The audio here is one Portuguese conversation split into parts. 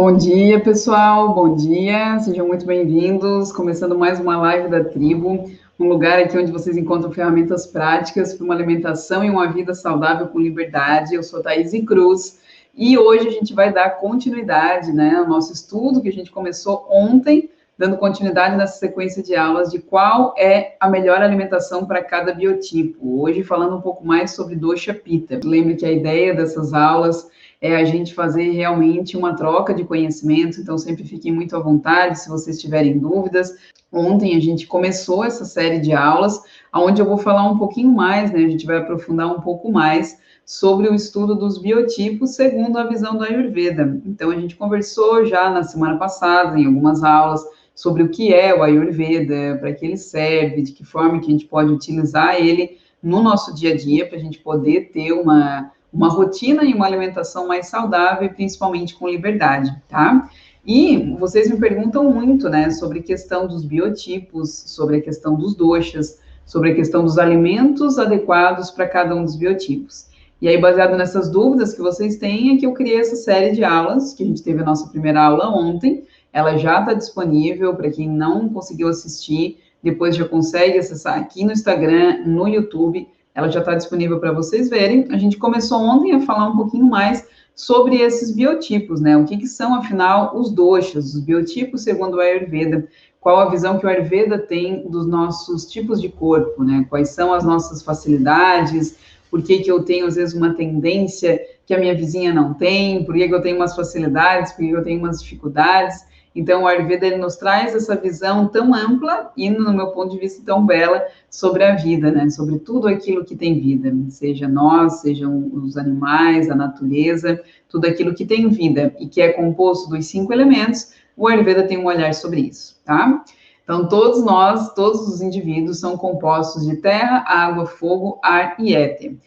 Bom dia, pessoal. Bom dia. Sejam muito bem-vindos. Começando mais uma live da tribo, um lugar aqui onde vocês encontram ferramentas práticas para uma alimentação e uma vida saudável com liberdade. Eu sou Thaís Cruz e hoje a gente vai dar continuidade, né, ao nosso estudo que a gente começou ontem, dando continuidade nessa sequência de aulas de qual é a melhor alimentação para cada biotipo. Hoje falando um pouco mais sobre dosha pitta. Lembre que a ideia dessas aulas é a gente fazer realmente uma troca de conhecimento, então sempre fiquem muito à vontade se vocês tiverem dúvidas. Ontem a gente começou essa série de aulas, onde eu vou falar um pouquinho mais, né? A gente vai aprofundar um pouco mais sobre o estudo dos biotipos segundo a visão do Ayurveda. Então a gente conversou já na semana passada, em algumas aulas, sobre o que é o Ayurveda, para que ele serve, de que forma que a gente pode utilizar ele no nosso dia a dia, para a gente poder ter uma rotina e uma alimentação mais saudável, e principalmente com liberdade, tá? E vocês me perguntam muito, né, sobre a questão dos biotipos, sobre a questão dos doshas, sobre a questão dos alimentos adequados para cada um dos biotipos. E aí, baseado nessas dúvidas que vocês têm, é que eu criei essa série de aulas, que a gente teve a nossa primeira aula ontem, ela já está disponível para quem não conseguiu assistir, depois já consegue acessar aqui no Instagram, no YouTube, ela já está disponível para vocês verem. A gente começou ontem a falar um pouquinho mais sobre esses biotipos, né? O que são, afinal, os doshas, os biotipos segundo o Ayurveda, qual a visão que o Ayurveda tem dos nossos tipos de corpo, né? Quais são as nossas facilidades, por que eu tenho, às vezes, uma tendência que a minha vizinha não tem, por que eu tenho umas facilidades, por que eu tenho umas dificuldades. Então, o Ayurveda ele nos traz essa visão tão ampla e, no meu ponto de vista, tão bela sobre a vida, né? Sobre tudo aquilo que tem vida, seja nós, sejam os animais, a natureza, tudo aquilo que tem vida e que é composto dos 5 elementos, o Ayurveda tem um olhar sobre isso, tá? Então, todos nós, todos os indivíduos são compostos de terra, água, fogo, ar e éter.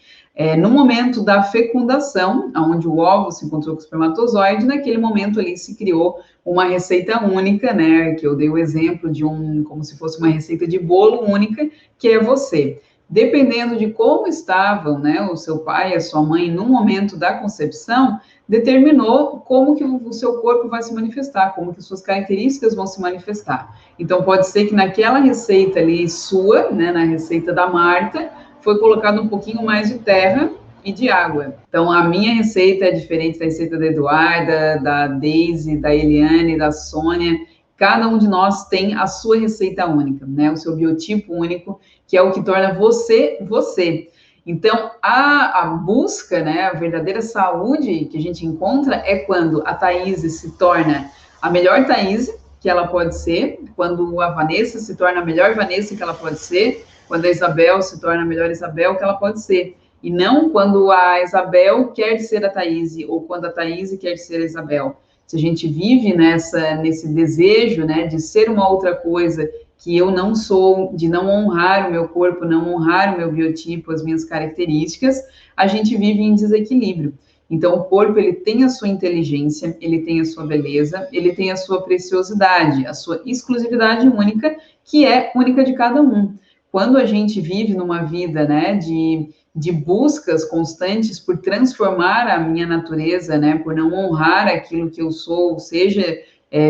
No momento da fecundação, onde o óvulo se encontrou com o espermatozoide, naquele momento ali se criou uma receita única, né? Que eu dei o exemplo de como se fosse uma receita de bolo única, que é você. Dependendo de como estavam, né, o seu pai e a sua mãe no momento da concepção, determinou como que o seu corpo vai se manifestar, como que suas características vão se manifestar. Então, pode ser que naquela receita ali sua, né, na receita da Marta, foi colocado um pouquinho mais de terra e de água. Então, a minha receita é diferente da receita da Eduarda, da Daisy, da Eliane, da Sônia. Cada um de nós tem a sua receita única, né? O seu biotipo único, que é o que torna você, você. Então, a busca, né, a verdadeira saúde que a gente encontra é quando a Thaís se torna a melhor Thaís que ela pode ser, quando a Vanessa se torna a melhor Vanessa que ela pode ser, quando a Isabel se torna a melhor Isabel que ela pode ser. E não quando a Isabel quer ser a Thaís, ou quando a Thaís quer ser a Isabel. Se a gente vive nesse desejo, né, de ser uma outra coisa que eu não sou, de não honrar o meu corpo, não honrar o meu biotipo, as minhas características, a gente vive em desequilíbrio. Então, o corpo, ele tem a sua inteligência, ele tem a sua beleza, ele tem a sua preciosidade, a sua exclusividade única, que é única de cada um. Quando a gente vive numa vida, né, de buscas constantes por transformar a minha natureza, né, por não honrar aquilo que eu sou, seja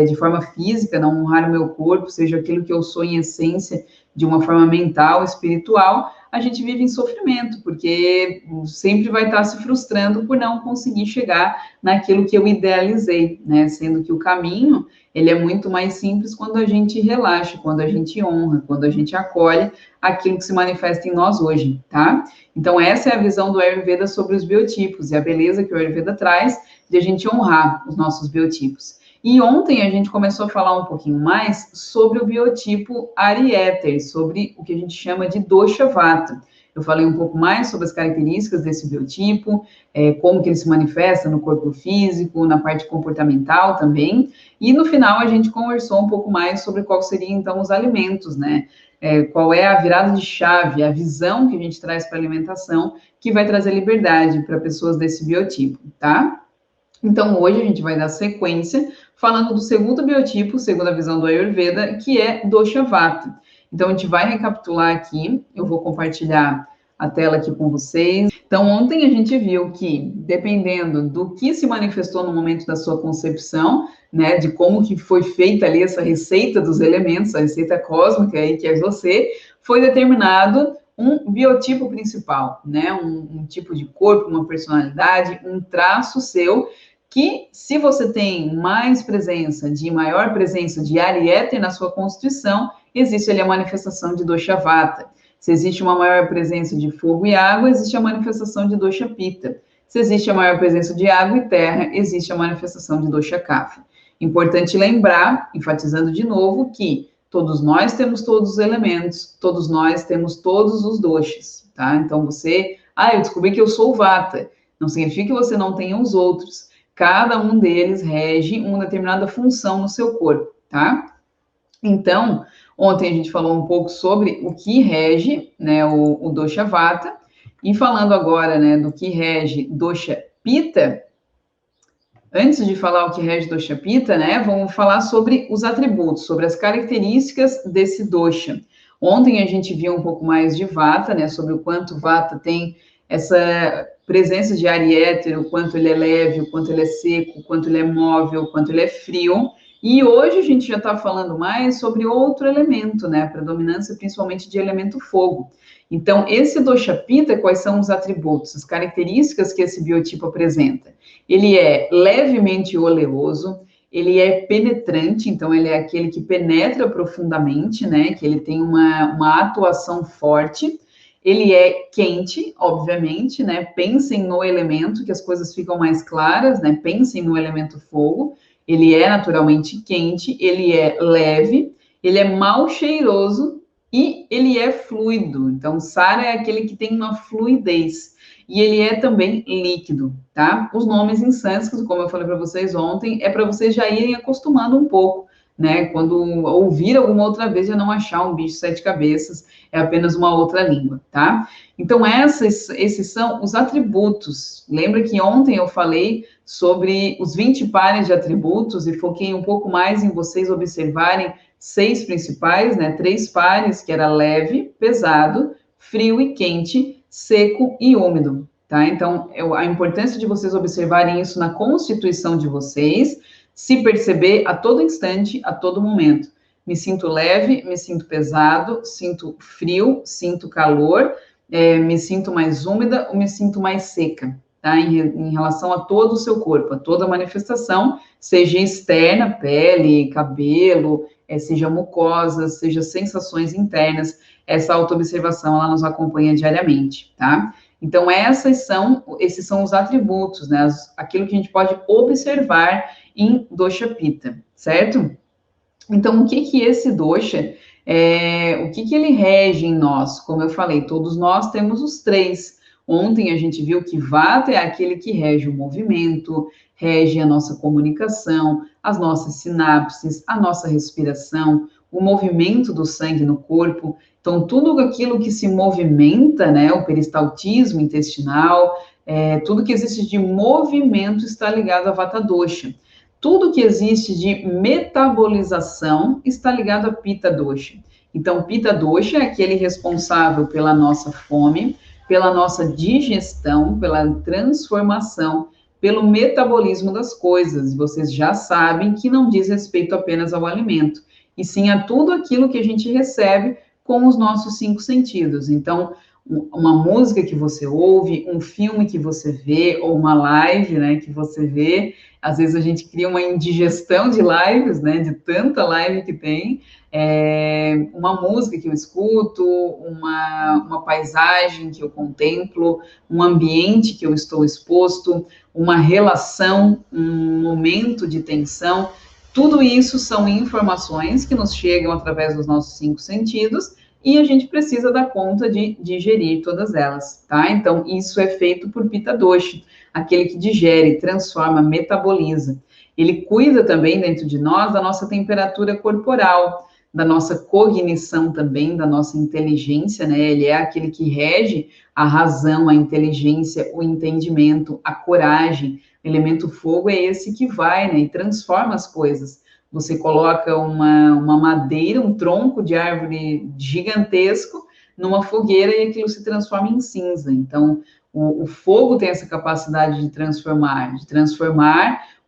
de forma física, não honrar o meu corpo, seja aquilo que eu sou em essência, de uma forma mental, espiritual, a gente vive em sofrimento, porque sempre vai estar se frustrando por não conseguir chegar naquilo que eu idealizei, né, sendo que o caminho, ele é muito mais simples quando a gente relaxa, quando a gente honra, quando a gente acolhe aquilo que se manifesta em nós hoje, tá? Então, essa é a visão do Ayurveda sobre os biotipos e a beleza que o Ayurveda traz de a gente honrar os nossos biotipos. E ontem a gente começou a falar um pouquinho mais sobre o biotipo Ari-Éter, sobre o que a gente chama de Dosha Vata. Eu falei um pouco mais sobre as características desse biotipo, como que ele se manifesta no corpo físico, na parte comportamental também, e no final a gente conversou um pouco mais sobre qual seriam então os alimentos, né? Qual é a virada de chave, a visão que a gente traz para a alimentação, que vai trazer liberdade para pessoas desse biotipo, tá? Então, hoje a gente vai dar sequência falando do segundo biotipo, segundo a visão do Ayurveda, que é Dosha Vata. Então, a gente vai recapitular aqui, eu vou compartilhar a tela aqui com vocês. Então, ontem a gente viu que, dependendo do que se manifestou no momento da sua concepção, né, de como que foi feita ali essa receita dos elementos, a receita cósmica aí que é você, foi determinado um biotipo principal, né, um tipo de corpo, uma personalidade, um traço seu, que se você tem maior presença de ar e éter na sua constituição, existe ali a manifestação de dosha vata. Se existe uma maior presença de fogo e água, existe a manifestação de dosha pitta. Se existe a maior presença de água e terra, existe a manifestação de dosha kapha. Importante lembrar, enfatizando de novo, que todos nós temos todos os elementos, todos nós temos todos os doshas, tá? Então eu descobri que eu sou vata. Não significa que você não tenha os outros. Cada um deles rege uma determinada função no seu corpo, tá? Então, ontem a gente falou um pouco sobre o que rege, né, o dosha vata, e falando agora, né, do que rege dosha pitta, antes de falar o que rege dosha pitta, né, vamos falar sobre os atributos, sobre as características desse dosha. Ontem a gente viu um pouco mais de vata, né, sobre o quanto vata tem essa presença de ar e éter, o quanto ele é leve, o quanto ele é seco, o quanto ele é móvel, o quanto ele é frio. E hoje a gente já está falando mais sobre outro elemento, né, a predominância principalmente de elemento fogo. Então, esse dosha pitta, quais são os atributos, as características que esse biotipo apresenta? Ele é levemente oleoso, ele é penetrante, então ele é aquele que penetra profundamente, né, que ele tem uma atuação forte. Ele é quente, obviamente, né, pensem no elemento, que as coisas ficam mais claras, né, pensem no elemento fogo. Ele é naturalmente quente, ele é leve, ele é mal cheiroso e ele é fluido. Então, Sara é aquele que tem uma fluidez. E ele é também líquido, tá? Os nomes em sânscrito, como eu falei para vocês ontem, é para vocês já irem acostumando um pouco, né? Quando ouvir alguma outra vez, já não achar um bicho de 7 cabeças, é apenas uma outra língua, tá? Então, esses são os atributos. Lembra que ontem eu falei sobre os 20 pares de atributos e foquei um pouco mais em vocês observarem 6 principais, né? 3 pares, que era leve, pesado, frio e quente, seco e úmido, tá? Então, a importância de vocês observarem isso na constituição de vocês, se perceber a todo instante, a todo momento. Me sinto leve, me sinto pesado, sinto frio, sinto calor, me sinto mais úmida ou me sinto mais seca, tá? Em relação a todo o seu corpo, a toda manifestação, seja externa, pele, cabelo, seja mucosa, seja sensações internas, essa autoobservação, ela nos acompanha diariamente, tá? Então, esses são os atributos, né? Aquilo que a gente pode observar em dosha pitta, certo? Então, o que esse dosha, o que ele rege em nós? Como eu falei, todos nós temos os 3. Ontem a gente viu que vata é aquele que rege o movimento, rege a nossa comunicação, as nossas sinapses, a nossa respiração, o movimento do sangue no corpo. Então, tudo aquilo que se movimenta, né, o peristaltismo intestinal, tudo que existe de movimento está ligado a vata dosha. Tudo que existe de metabolização está ligado a pitta dosha. Então, pitta dosha é aquele responsável pela nossa fome, pela nossa digestão, pela transformação, pelo metabolismo das coisas. Vocês já sabem que não diz respeito apenas ao alimento, e sim a tudo aquilo que a gente recebe com os nossos 5 sentidos. Então, uma música que você ouve, um filme que você vê, ou uma live, né, que você vê. Às vezes a gente cria uma indigestão de lives, né, de tanta live que tem. Uma música que eu escuto, uma paisagem que eu contemplo, um ambiente que eu estou exposto, uma relação, um momento de tensão. Tudo isso são informações que nos chegam através dos nossos 5 sentidos, e a gente precisa dar conta de digerir todas elas, tá? Então, isso é feito por pitta dosha, aquele que digere, transforma, metaboliza. Ele cuida também dentro de nós da nossa temperatura corporal, da nossa cognição também, da nossa inteligência, né? Ele é aquele que rege a razão, a inteligência, o entendimento, a coragem. O elemento fogo é esse que vai, né, e transforma as coisas. Você coloca uma madeira, um tronco de árvore gigantesco, numa fogueira e aquilo se transforma em cinza. Então, o fogo tem essa capacidade de transformar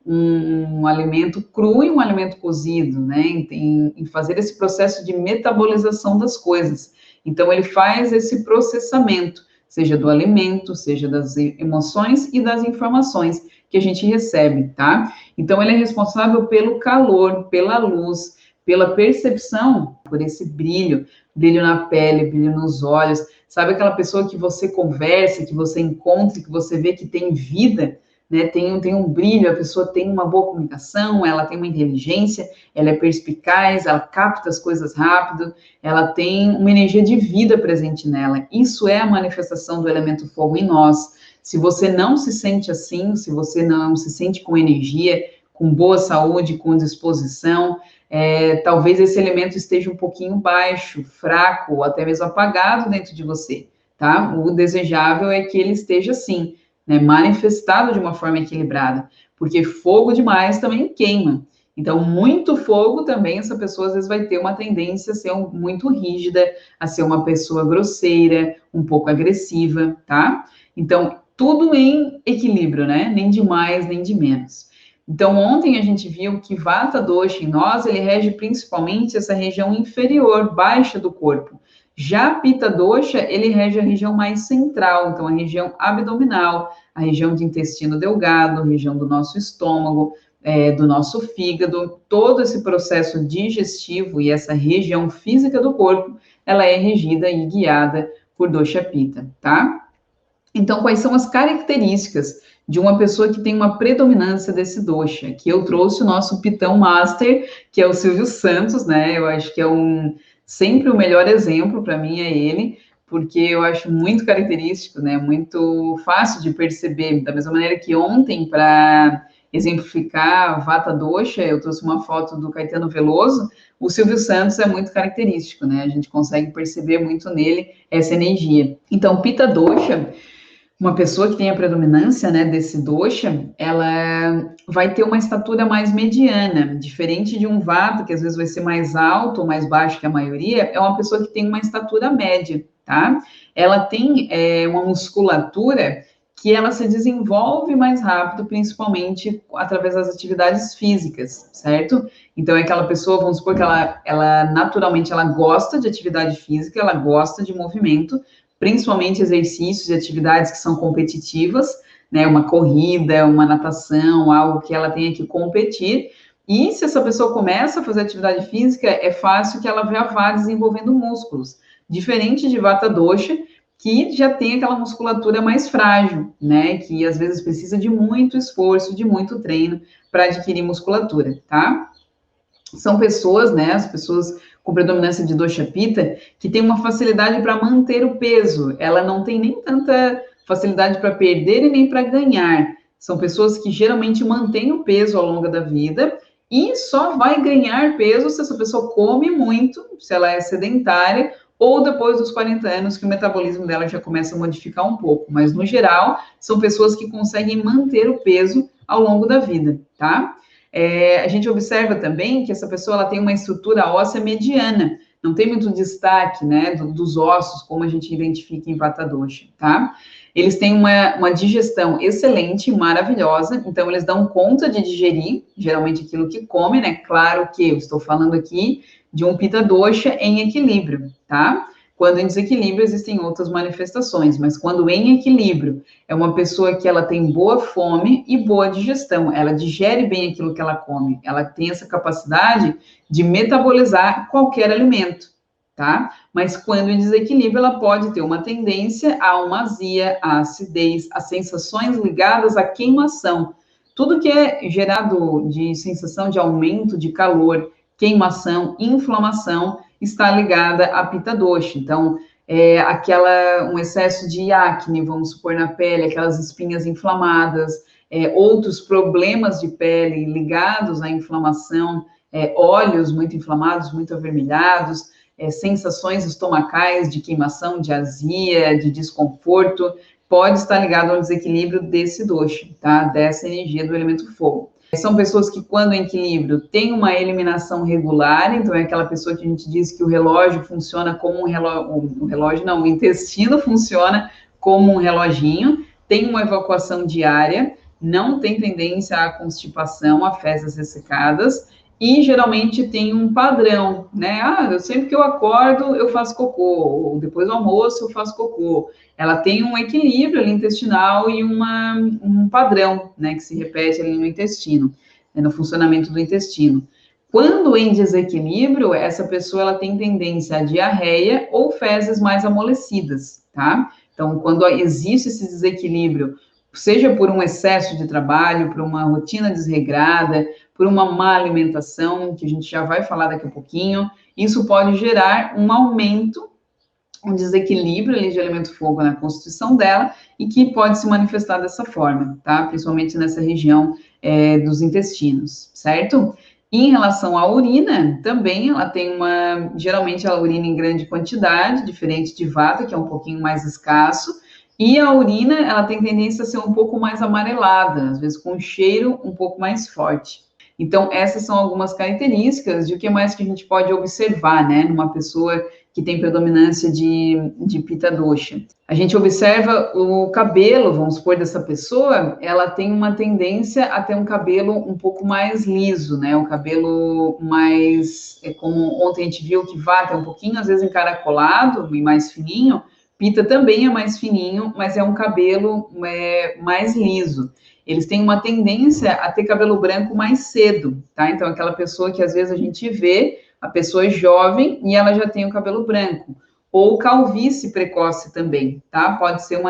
um alimento cru em um alimento cozido, né? Em fazer esse processo de metabolização das coisas. Então, ele faz esse processamento, seja do alimento, seja das emoções e das informações que a gente recebe, tá? Então, ele é responsável pelo calor, pela luz, pela percepção, por esse brilho, brilho na pele, brilho nos olhos. Sabe aquela pessoa que você conversa, que você encontra, que você vê que tem vida, né? Tem um brilho, a pessoa tem uma boa comunicação, ela tem uma inteligência, ela é perspicaz, ela capta as coisas rápido, ela tem uma energia de vida presente nela. Isso é a manifestação do elemento fogo em nós. Se você não se sente assim, se você não se sente com energia, com boa saúde, com disposição, talvez esse elemento esteja um pouquinho baixo, fraco, ou até mesmo apagado dentro de você, tá? O desejável é que ele esteja assim, né, manifestado de uma forma equilibrada, porque fogo demais também queima. Então, muito fogo também, essa pessoa às vezes vai ter uma tendência a ser muito rígida, a ser uma pessoa grosseira, um pouco agressiva, tá? Então, tudo em equilíbrio, né? Nem de mais, nem de menos. Então, ontem a gente viu que Vata Dosha em nós, ele rege principalmente essa região inferior, baixa do corpo. Já Pitta Dosha, ele rege a região mais central, então a região abdominal, a região de intestino delgado, a região do nosso estômago, do nosso fígado, todo esse processo digestivo e essa região física do corpo, ela é regida e guiada por Dosha Pitta, tá? Então, quais são as características de uma pessoa que tem uma predominância desse dosha? Que eu trouxe o nosso Pitão Master, que é o Silvio Santos, né? Eu acho que é sempre o melhor exemplo para mim é ele, porque eu acho muito característico, né? Muito fácil de perceber. Da mesma maneira que ontem, para exemplificar Vata Dosha, eu trouxe uma foto do Caetano Veloso. O Silvio Santos é muito característico, né? A gente consegue perceber muito nele essa energia. Então, Pitta Dosha, uma pessoa que tem a predominância, né, desse dosha, ela vai ter uma estatura mais mediana, diferente de um vata, que às vezes vai ser mais alto ou mais baixo que a maioria, é uma pessoa que tem uma estatura média, tá? Ela tem uma musculatura que ela se desenvolve mais rápido, principalmente através das atividades físicas, certo? Então, é aquela pessoa, vamos supor que ela naturalmente, ela gosta de atividade física, ela gosta de movimento, principalmente exercícios e atividades que são competitivas, né, uma corrida, uma natação, algo que ela tenha que competir, e se essa pessoa começa a fazer atividade física, é fácil que ela já vá desenvolvendo músculos, diferente de Vata Dosha, que já tem aquela musculatura mais frágil, né, que às vezes precisa de muito esforço, de muito treino para adquirir musculatura, tá? São pessoas, né, as pessoas com predominância de dosha pitta, que tem uma facilidade para manter o peso. Ela não tem nem tanta facilidade para perder e nem para ganhar. São pessoas que geralmente mantêm o peso ao longo da vida e só vai ganhar peso se essa pessoa come muito, se ela é sedentária, ou depois dos 40 anos que o metabolismo dela já começa a modificar um pouco. Mas, no geral, são pessoas que conseguem manter o peso ao longo da vida, tá? A gente observa também que essa pessoa ela tem uma estrutura óssea mediana, não tem muito destaque, né, dos ossos, como a gente identifica em Vata Dosha, tá? Eles têm uma digestão excelente, maravilhosa, então eles dão conta de digerir, geralmente aquilo que comem, né? Claro que eu estou falando aqui de um Pitta Dosha em equilíbrio, tá? Quando em desequilíbrio existem outras manifestações, mas quando em equilíbrio é uma pessoa que ela tem boa fome e boa digestão, ela digere bem aquilo que ela come, ela tem essa capacidade de metabolizar qualquer alimento, tá? Mas quando em desequilíbrio, ela pode ter uma tendência a uma azia, a acidez, a sensações ligadas à queimação. Tudo que é gerado de sensação de aumento de calor, queimação, inflamação, está ligada à Pitta Dosha. Então, um excesso de acne, vamos supor, na pele, aquelas espinhas inflamadas, outros problemas de pele ligados à inflamação, olhos muito inflamados, muito avermelhados, sensações estomacais de queimação, de azia, de desconforto, pode estar ligado ao desequilíbrio desse dosha, tá? Dessa energia do elemento fogo. São pessoas que, quando em equilíbrio, têm uma eliminação regular, então é aquela pessoa que a gente diz que o relógio funciona como o intestino funciona como um reloginho, tem uma evacuação diária, não tem tendência à constipação, a fezes ressecadas, e geralmente tem um padrão, né? Sempre que eu acordo, eu faço cocô, ou depois do almoço eu faço cocô. Ela tem um equilíbrio ali intestinal e um padrão, né, que se repete ali no intestino, né, no funcionamento do intestino. Quando em desequilíbrio, essa pessoa ela tem tendência à diarreia ou fezes mais amolecidas, tá? Então, quando existe esse desequilíbrio, seja por um excesso de trabalho, por uma rotina desregrada, por uma má alimentação, que a gente já vai falar daqui a pouquinho, isso pode gerar um aumento, um desequilíbrio ali de elemento fogo na constituição dela e que pode se manifestar dessa forma, tá? Principalmente nessa região dos intestinos, certo? Em relação à urina, também ela tem geralmente a urina em grande quantidade, diferente de vata, que é um pouquinho mais escasso, e a urina, ela tem tendência a ser um pouco mais amarelada, às vezes com um cheiro um pouco mais forte. Então, essas são algumas características de o que mais que a gente pode observar, né, numa pessoa que tem predominância de Pitta Dosha. A gente observa o cabelo, vamos supor, dessa pessoa, ela tem uma tendência a ter um cabelo um pouco mais liso, né, o cabelo mais, como ontem a gente viu que Vata é um pouquinho, às vezes, encaracolado e mais fininho, Pitta também é mais fininho, mas é um cabelo mais liso. Eles têm uma tendência a ter cabelo branco mais cedo, tá? Então, aquela pessoa que às vezes a gente vê, a pessoa é jovem e ela já tem o cabelo branco. Ou calvície precoce também, tá? Pode ser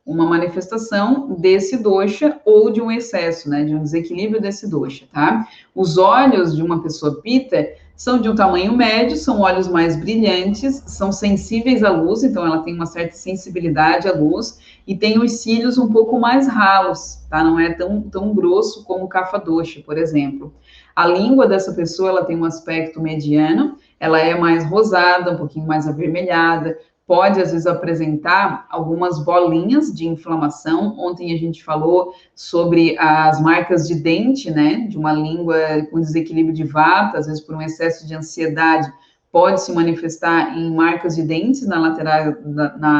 uma manifestação desse dosha ou de um excesso, né? De um desequilíbrio desse dosha, tá? Os olhos de uma pessoa Pitta são de um tamanho médio, são olhos mais brilhantes, são sensíveis à luz, então ela tem uma certa sensibilidade à luz, e tem os cílios um pouco mais ralos, tá? Não é tão grosso como o Kapha Dosha, por exemplo. A língua dessa pessoa, ela tem um aspecto mediano, ela é mais rosada, um pouquinho mais avermelhada, pode, às vezes, apresentar algumas bolinhas de inflamação. Ontem a gente falou sobre as marcas de dente, né, de uma língua com desequilíbrio de vata, às vezes por um excesso de ansiedade, pode se manifestar em marcas de dentes na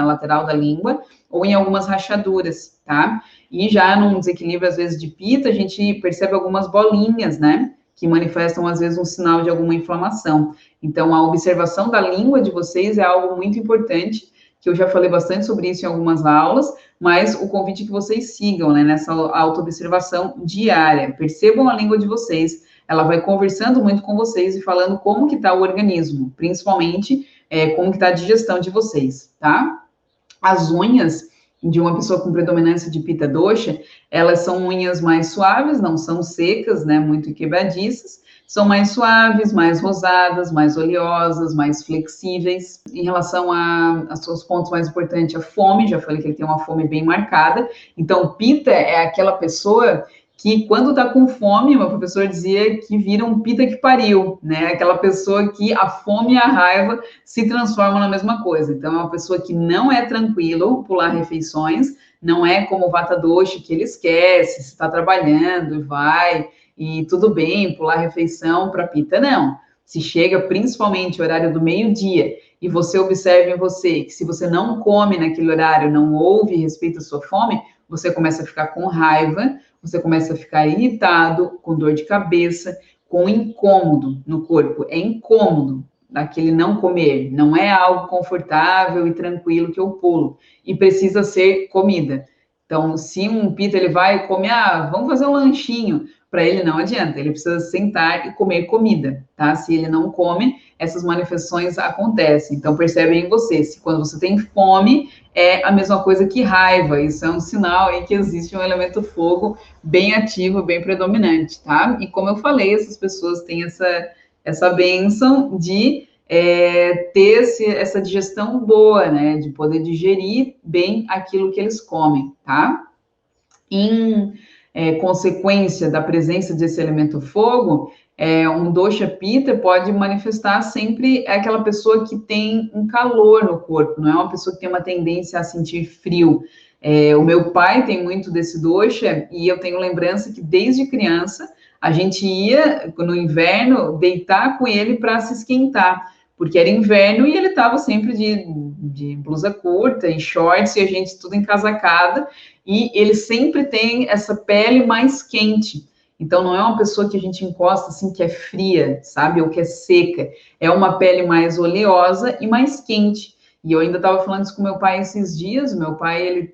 lateral da língua, ou em algumas rachaduras, tá? E já num desequilíbrio, às vezes, de Pitta, a gente percebe algumas bolinhas, né, que manifestam, às vezes, um sinal de alguma inflamação. Então, a observação da língua de vocês é algo muito importante, que eu já falei bastante sobre isso em algumas aulas, mas o convite é que vocês sigam, né, nessa autoobservação diária. Percebam a língua de vocês, ela vai conversando muito com vocês e falando como que está o organismo, principalmente como que está a digestão de vocês, tá? As unhas de uma pessoa com predominância de Pitta Dosha, elas são unhas mais suaves, não são secas, né, muito quebradiças, são mais suaves, mais rosadas, mais oleosas, mais flexíveis. Em relação a seus pontos mais importantes, a fome, já falei que ele tem uma fome bem marcada. Então, Pitta é aquela pessoa que, quando está com fome, uma professora dizia que vira um Pitta que pariu, né? Aquela pessoa que a fome e a raiva se transformam na mesma coisa. Então, é uma pessoa que não é tranquilo pular refeições, não é como o Vata Dosha, que ele esquece, se está trabalhando e vai, e tudo bem, pular refeição para Pitta, não. Se chega principalmente o horário do meio-dia e você observa em você que se você não come naquele horário, não ouve e respeita a sua fome, você começa a ficar com raiva, você começa a ficar irritado, com dor de cabeça, com incômodo no corpo. É incômodo daquele não comer, não é algo confortável e tranquilo que eu pulo, e precisa ser comida. Então, se um Pitta ele vai comer, vamos fazer um lanchinho, para ele não adianta, ele precisa sentar e comer comida, tá? Se ele não come, essas manifestações acontecem. Então, percebe em você, se quando você tem fome, é a mesma coisa que raiva, isso é um sinal aí que existe um elemento fogo bem ativo, bem predominante, tá? E como eu falei, essas pessoas têm essa bênção de ter essa digestão boa, né? De poder digerir bem aquilo que eles comem, tá? Em consequência da presença desse elemento fogo, Um dosha pitta pode manifestar sempre aquela pessoa que tem um calor no corpo, não é uma pessoa que tem uma tendência a sentir frio. O meu pai tem muito desse dosha e eu tenho lembrança que desde criança a gente ia no inverno deitar com ele para se esquentar, porque era inverno e ele estava sempre de blusa curta e shorts e a gente tudo encasacada, e ele sempre tem essa pele mais quente. Então, não é uma pessoa que a gente encosta assim, que é fria, sabe? Ou que é seca. É uma pele mais oleosa e mais quente. E eu ainda estava falando isso com meu pai esses dias. Meu pai, ele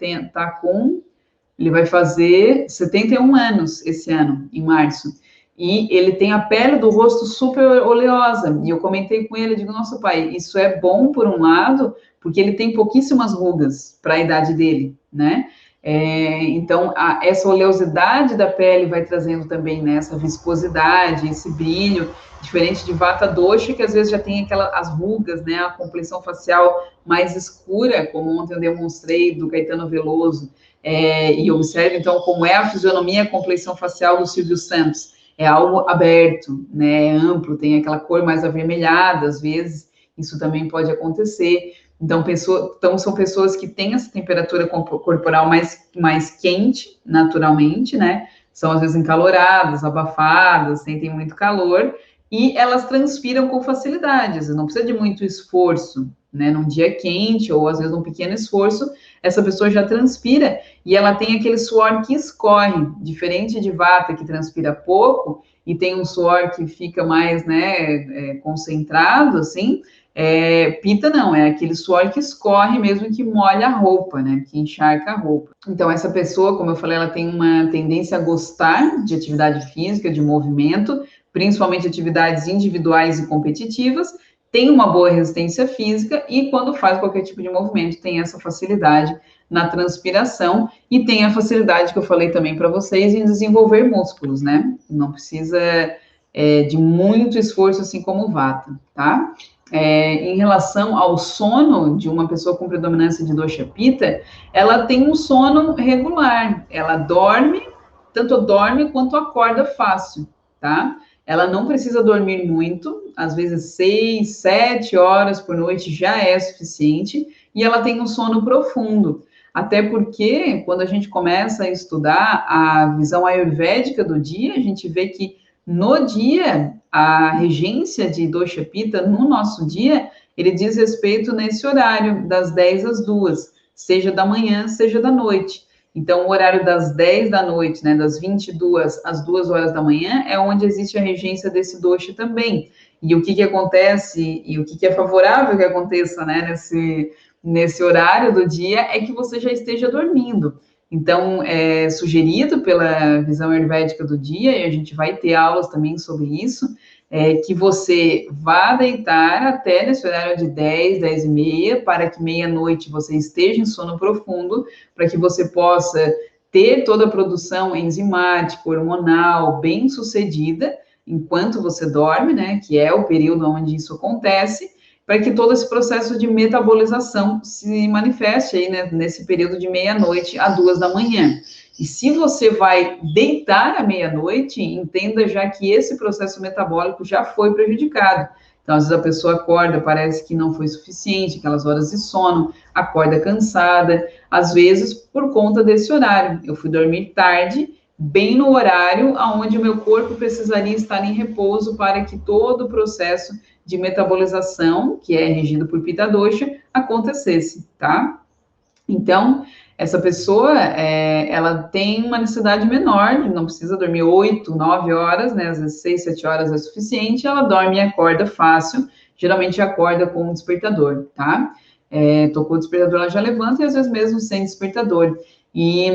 vai fazer 71 anos esse ano, em março. E ele tem a pele do rosto super oleosa. E eu comentei com ele, digo, nossa, pai, isso é bom por um lado, porque ele tem pouquíssimas rugas para a idade dele, né? Então, essa oleosidade da pele vai trazendo também, né, essa viscosidade, esse brilho, diferente de vata dosha, que às vezes já tem as rugas, né, a complexão facial mais escura, como ontem eu demonstrei do Caetano Veloso, e observe, então, como é a fisionomia, a complexão facial do Silvio Santos. É algo aberto, né, é amplo, tem aquela cor mais avermelhada, às vezes, isso também pode acontecer. Então, são pessoas que têm essa temperatura corporal mais quente, naturalmente, né? São, às vezes, encaloradas, abafadas, sentem muito calor, e elas transpiram com facilidade, às vezes não precisa de muito esforço, né? Num dia quente, ou às vezes um pequeno esforço, essa pessoa já transpira, e ela tem aquele suor que escorre, diferente de vata, que transpira pouco, e tem um suor que fica mais, né, concentrado, assim. Pita não, é aquele suor que escorre mesmo, que molha a roupa, né? Que encharca a roupa. Então, essa pessoa, como eu falei, ela tem uma tendência a gostar de atividade física, de movimento, principalmente atividades individuais e competitivas, tem uma boa resistência física e, quando faz qualquer tipo de movimento, tem essa facilidade na transpiração e tem a facilidade que eu falei também para vocês em desenvolver músculos, né? Não precisa de muito esforço, assim como o vata, tá? Em relação ao sono de uma pessoa com predominância de dosha pitta, ela tem um sono regular, ela dorme, tanto dorme quanto acorda fácil, tá? Ela não precisa dormir muito, às vezes 6, 7 horas por noite já é suficiente, e ela tem um sono profundo. Até porque, quando a gente começa a estudar a visão ayurvédica do dia, a gente vê que no dia, a regência de dosha pitta no nosso dia, ele diz respeito nesse horário, das 10 às 2, seja da manhã, seja da noite. Então, o horário das 10 da noite, né, das 22 às 2 horas da manhã, é onde existe a regência desse dosha também. E o que acontece, e o que é favorável que aconteça, né, nesse horário do dia, é que você já esteja dormindo. Então, é sugerido pela visão ayurvédica do dia, e a gente vai ter aulas também sobre isso, que você vá deitar até nesse horário de 10, 10 e meia, para que meia-noite você esteja em sono profundo, para que você possa ter toda a produção enzimática, hormonal, bem sucedida, enquanto você dorme, né, que é o período onde isso acontece, para que todo esse processo de metabolização se manifeste aí, né, nesse período de meia-noite a 2 da manhã. E se você vai deitar à meia-noite, entenda já que esse processo metabólico já foi prejudicado. Então, às vezes a pessoa acorda, parece que não foi suficiente, aquelas horas de sono, acorda cansada, às vezes por conta desse horário. Eu fui dormir tarde, bem no horário onde o meu corpo precisaria estar em repouso para que todo o processo de metabolização, que é regido por Pitta Dosha, acontecesse, tá? Então, essa pessoa, ela tem uma necessidade menor, não precisa dormir 8, 9 horas, né? Às vezes 6, 7 horas é suficiente, ela dorme e acorda fácil, geralmente acorda com um despertador, tá? Tocou o despertador, ela já levanta e às vezes mesmo sem despertador. E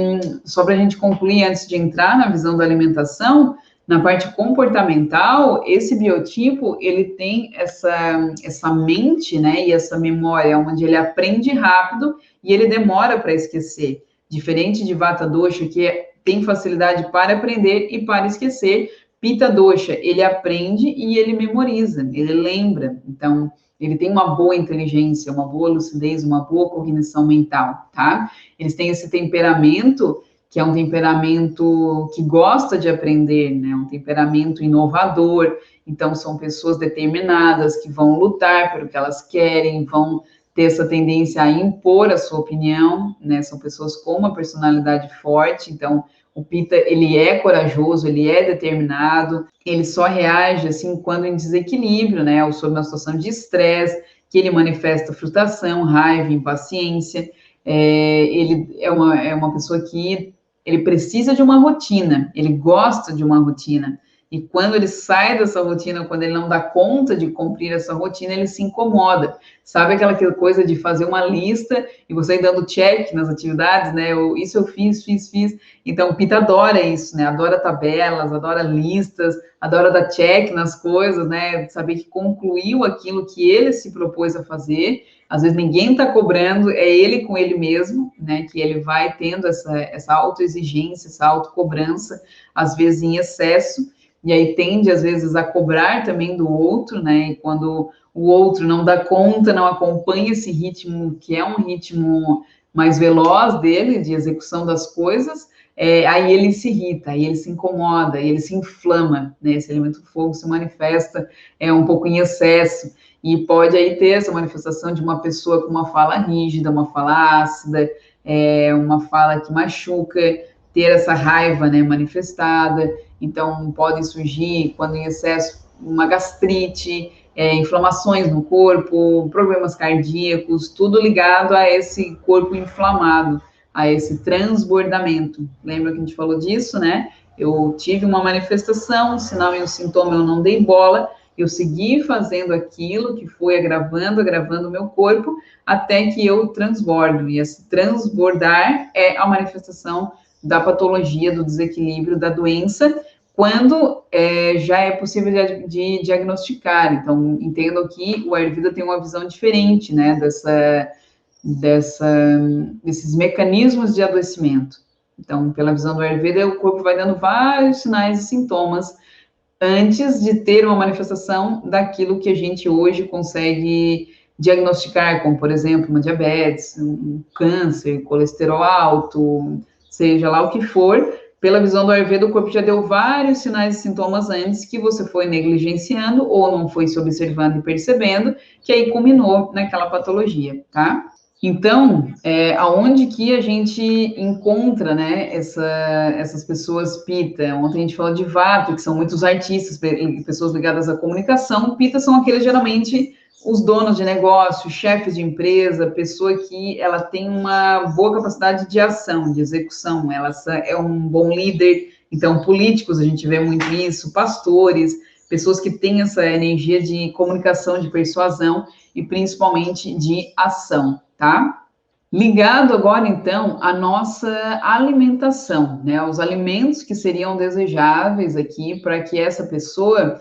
só para a gente concluir, antes de entrar na visão da alimentação, na parte comportamental, esse biotipo, ele tem essa mente, né, e essa memória, onde ele aprende rápido e ele demora para esquecer. Diferente de Vata Dosha, que tem facilidade para aprender e para esquecer, Pitta Dosha, ele aprende e ele memoriza, ele lembra. Então, ele tem uma boa inteligência, uma boa lucidez, uma boa cognição mental, tá? Eles têm esse temperamento que é um temperamento que gosta de aprender, né? Um temperamento inovador. Então, são pessoas determinadas que vão lutar pelo que elas querem, vão ter essa tendência a impor a sua opinião, né? São pessoas com uma personalidade forte. Então, o Pitta, ele é corajoso, ele é determinado, ele só reage, assim, quando em desequilíbrio, né? Ou sob uma situação de estresse, que ele manifesta frustração, raiva, impaciência. Ele é uma pessoa que ele precisa de uma rotina, ele gosta de uma rotina. E quando ele sai dessa rotina, quando ele não dá conta de cumprir essa rotina, ele se incomoda. Sabe aquela coisa de fazer uma lista e você ir dando check nas atividades, né? Isso eu fiz. Então, o Pita adora isso, né? Adora tabelas, adora listas, adora dar check nas coisas, né? Saber que concluiu aquilo que ele se propôs a fazer. Às vezes ninguém está cobrando, é ele com ele mesmo, né? Que ele vai tendo essa autoexigência, essa autocobrança, às vezes em excesso, e aí tende, às vezes, a cobrar também do outro, né? E quando o outro não dá conta, não acompanha esse ritmo, que é um ritmo mais veloz dele, de execução das coisas, aí ele se irrita, aí ele se incomoda, aí ele se inflama, né? Esse elemento fogo se manifesta um pouco em excesso, e pode aí ter essa manifestação de uma pessoa com uma fala rígida, uma fala ácida, uma fala que machuca, ter essa raiva, né, manifestada. Então, pode surgir, quando em excesso, uma gastrite, inflamações no corpo, problemas cardíacos, tudo ligado a esse corpo inflamado, a esse transbordamento. Lembra que a gente falou disso, né? Eu tive uma manifestação, sinal e um sintoma, eu não dei bola, eu segui fazendo aquilo que foi agravando o meu corpo, até que eu transbordo. E esse transbordar é a manifestação da patologia, do desequilíbrio, da doença, quando já é possível de diagnosticar. Então, entendo que o Ayurveda tem uma visão diferente, né, desses mecanismos de adoecimento. Então, pela visão do Ayurveda, o corpo vai dando vários sinais e sintomas antes de ter uma manifestação daquilo que a gente hoje consegue diagnosticar, como, por exemplo, uma diabetes, um câncer, colesterol alto, seja lá o que for. Pela visão do Ayurveda, o corpo já deu vários sinais e sintomas antes que você foi negligenciando ou não foi se observando e percebendo, que aí culminou naquela patologia, tá? Então, aonde que a gente encontra, né, essas pessoas Pitta? Ontem a gente falou de Vata, que são muitos artistas, pessoas ligadas à comunicação. Pitta são aqueles, geralmente, os donos de negócio, chefes de empresa, pessoa que ela tem uma boa capacidade de ação, de execução, ela é um bom líder. Então, políticos, a gente vê muito isso, pastores, pessoas que têm essa energia de comunicação, de persuasão e principalmente de ação, tá? Ligado agora, então, à nossa alimentação, né? Os alimentos que seriam desejáveis aqui para que essa pessoa.